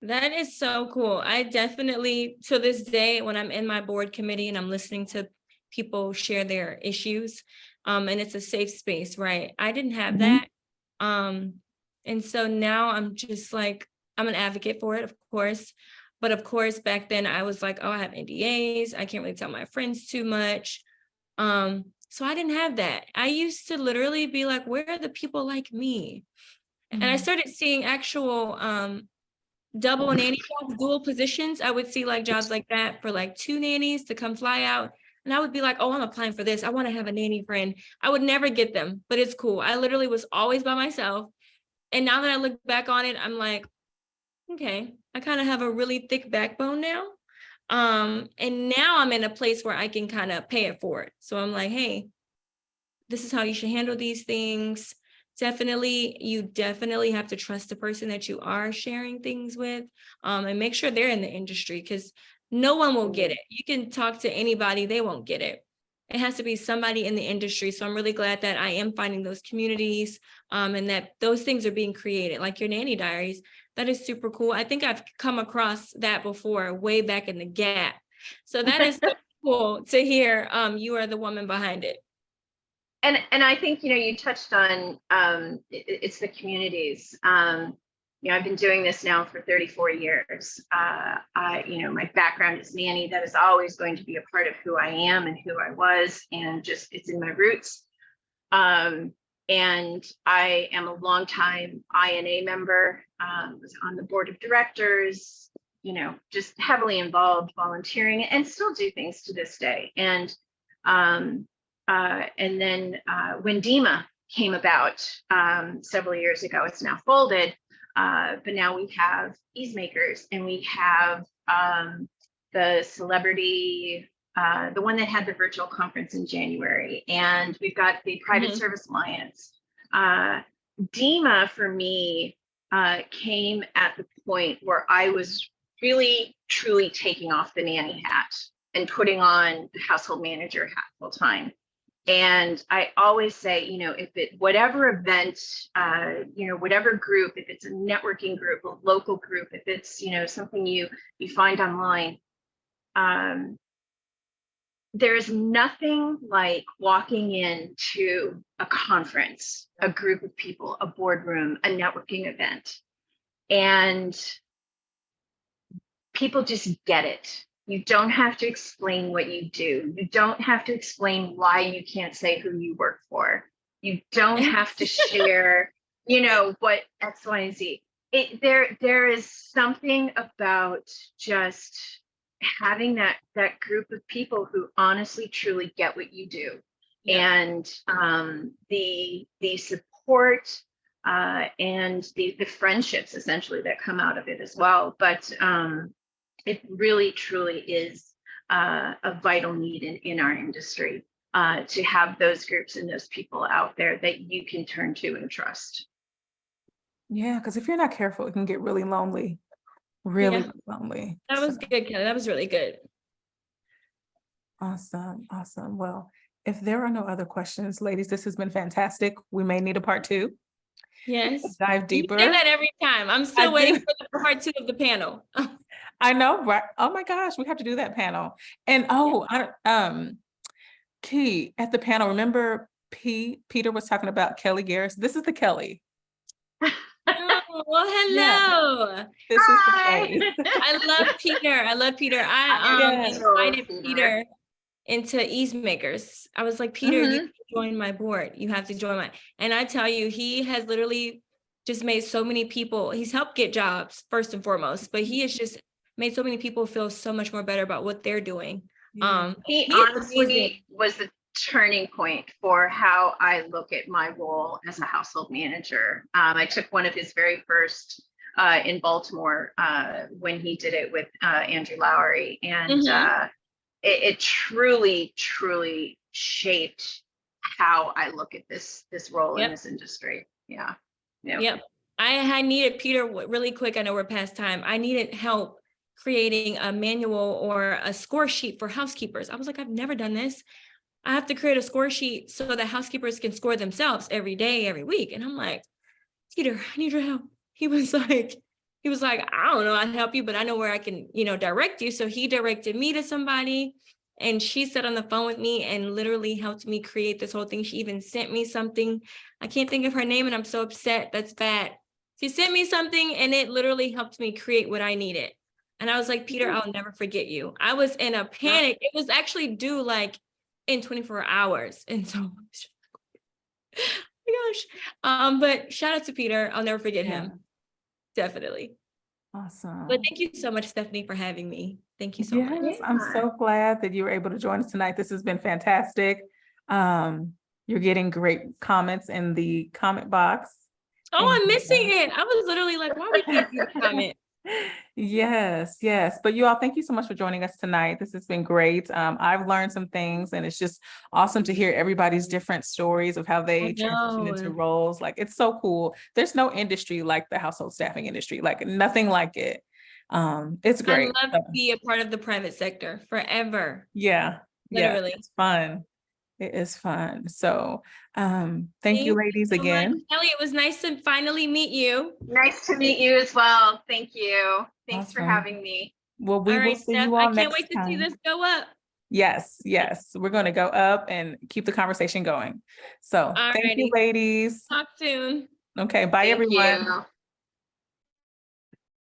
That is so cool. I definitely, to this day, when I'm in my board committee and I'm listening to people share their issues, and it's a safe space, right? I didn't have that. And so now I'm just like, I'm an advocate for it, of course. But of course, back then I was like, oh, I have NDAs. I can't really tell my friends too much. So I didn't have that. I used to literally be like, where are the people like me? And I started seeing actual double nanny jobs, dual positions. I would see like jobs like that for like 2 nannies to come fly out. And I would be like, oh, I'm applying for this. I want to have a nanny friend. I would never get them, but it's cool. I literally was always by myself. And now that I look back on it, I'm like, okay, I kind of have a really thick backbone now. And now I'm in a place where I can kind of pay it forward. So I'm like, hey, this is how you should handle these things. You definitely have to trust the person that you are sharing things with, and make sure they're in the industry, because no one will get it. You can talk to anybody, they won't get it. It has to be somebody in the industry. So I'm really glad that I am finding those communities, and that those things are being created, like your nanny diaries. That is super cool. I think I've come across that before, way back in the Gap. So that is so cool to hear. You are the woman behind it. And I think, you touched on, it's the communities. I've been doing this now for 34 years. My background is nanny. That is always going to be a part of who I am and who I was, and just it's in my roots. And I am a longtime INA member, was on the board of directors, just heavily involved, volunteering, and still do things to this day. And then when DEMA came about several years ago, it's now folded, but now we have Easemakers, and we have the celebrity, the one that had the virtual conference in January, and we've got the Private Service Alliance. DEMA for me came at the point where I was really, truly taking off the nanny hat and putting on the household manager hat full time. And I always say, whatever event, whatever group, if it's a networking group, a local group, if it's, something you find online, there's nothing like walking into a conference, a group of people, a boardroom, a networking event, and people just get it. You don't have to explain what you do. You don't have to explain why you can't say who you work for. You don't have to share, what X, Y, and Z. There is something about just having that group of people who honestly, truly get what you do. Yeah. And the support and the friendships essentially that come out of it as well. But it really, truly is a vital need in our industry to have those groups and those people out there that you can turn to and trust. Yeah, because if you're not careful, it can get really lonely. Really lonely. That was good, Kelly. That was really good. Awesome. Well, if there are no other questions, ladies, this has been fantastic. We may need a part 2. Yes. Dive deeper. You say that every time. I'm still waiting for the part 2 of the panel. I know, right? Oh my gosh, we have to do that panel. And Key, at the panel, remember Peter was talking about Kellie Geres. This is the Kellie. Oh, well, hello. Yeah. This is the Kellie. I love Peter. I invited Peter into Easemakers. I was like, Peter, you have to join my board. You have to join my, and I tell you, he has literally just made so many people, he's helped get jobs first and foremost, but he has just made so many people feel so much more better about what they're doing. He He is amazing. honestly was the turning point for how I look at my role as a household manager. I took one of his very first in Baltimore when he did it with Andrew Lowry, and it truly, truly shaped how I look at this role in this industry. Yeah. Yep. I needed Peter really quick. I know we're past time. I needed help creating a manual or a score sheet for housekeepers. I was like, I've never done this. I have to create a score sheet so that housekeepers can score themselves every day, every week. And I'm like, Peter, I need your help. He was like, I don't know, I'll help you, but I know where I can, direct you. So he directed me to somebody, and she sat on the phone with me and literally helped me create this whole thing. She even sent me something. I can't think of her name, and I'm so upset. That's bad. She sent me something, and it literally helped me create what I needed. And I was like, Peter, I'll never forget you. I was in a panic. It was actually due like in 24 hours. And so, oh my gosh. But shout out to Peter. I'll never forget him. Definitely. Awesome. But thank you so much, Stephanie, for having me. Thank you so much. Yes, I'm so glad that you were able to join us tonight. This has been fantastic. You're getting great comments in the comment box. Oh, I'm missing it. I was literally like, why we can't see the comment? Yes. But you all, thank you so much for joining us tonight. This has been great. I've learned some things, and it's just awesome to hear everybody's different stories of how they transition into roles. Like, it's so cool. There's no industry like the household staffing industry, like nothing like it. It's great. I love to be a part of the private sector forever. Yeah. Literally. It's fun. It is fun. So thank you ladies so again. much. Kellie, it was nice to finally meet you. Nice to meet you as well. Thank you. Thanks for having me. Well, we will see you all next time. I can't wait to see this go up. Yes. We're going to go up and keep the conversation going. So thank you, ladies. Talk soon. Okay. Bye, everyone. You.